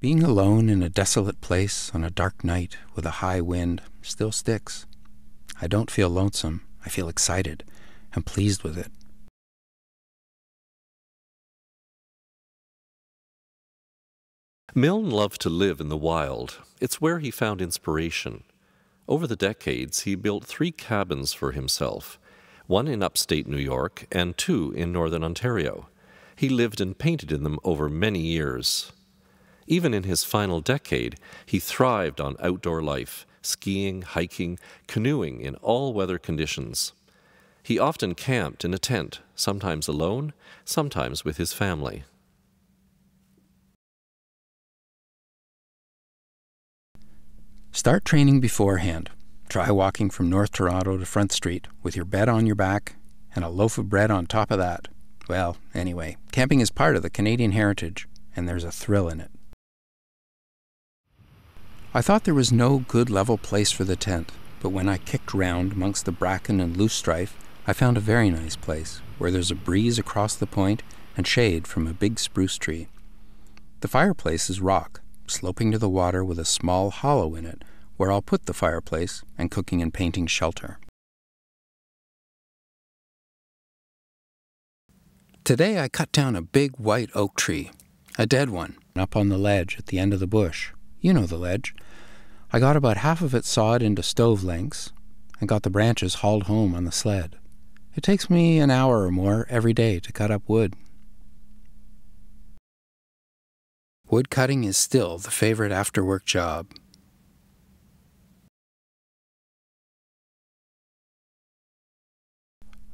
Being alone in a desolate place on a dark night with a high wind still sticks. I don't feel lonesome. I feel excited and pleased with it. Milne loved to live in the wild. It's where he found inspiration. Over the decades, he built 3 cabins for himself, one in upstate New York and 2 in northern Ontario. He lived and painted in them over many years. Even in his final decade, he thrived on outdoor life, skiing, hiking, canoeing in all weather conditions. He often camped in a tent, sometimes alone, sometimes with his family. Start training beforehand. Try walking from North Toronto to Front Street with your bed on your back and a loaf of bread on top of that. Well, anyway, camping is part of the Canadian heritage, and there's a thrill in it. I thought there was no good level place for the tent, but when I kicked round amongst the bracken and loosestrife, I found a very nice place, where there's a breeze across the point and shade from a big spruce tree. The fireplace is rock, sloping to the water with a small hollow in it, where I'll put the fireplace and cooking and painting shelter. Today I cut down a big white oak tree, a dead one, up on the ledge at the end of the bush. You know the ledge. I got about half of it sawed into stove lengths and got the branches hauled home on the sled. It takes me an hour or more every day to cut up wood. Wood cutting is still the favorite after-work job.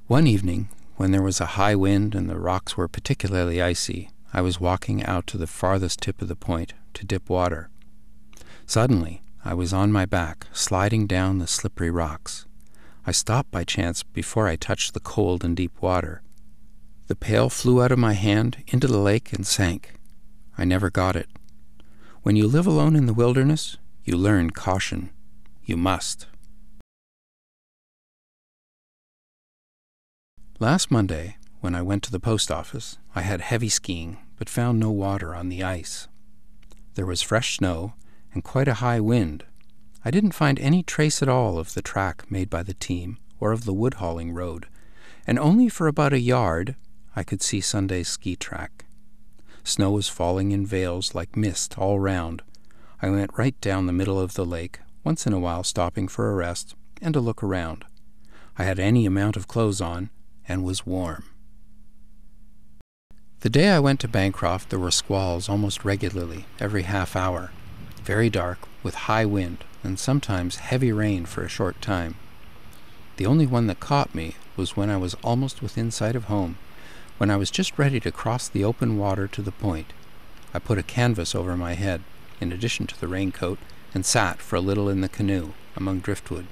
One evening, when there was a high wind and the rocks were particularly icy, I was walking out to the farthest tip of the point to dip water. Suddenly, I was on my back, sliding down the slippery rocks. I stopped by chance before I touched the cold and deep water. The pail flew out of my hand into the lake and sank. I never got it. When you live alone in the wilderness, you learn caution. You must. Last Monday, when I went to the post office, I had heavy skiing, but found no water on the ice. There was fresh snow and quite a high wind. I didn't find any trace at all of the track made by the team or of the wood hauling road, and only for about a yard I could see Sunday's ski track. Snow was falling in veils like mist all round. I went right down the middle of the lake, once in a while stopping for a rest and to look around. I had any amount of clothes on and was warm. The day I went to Bancroft, there were squalls almost regularly, every half hour. Very dark, with high wind, and sometimes heavy rain for a short time. The only one that caught me was when I was almost within sight of home, when I was just ready to cross the open water to the point. I put a canvas over my head, in addition to the raincoat, and sat for a little in the canoe among driftwood.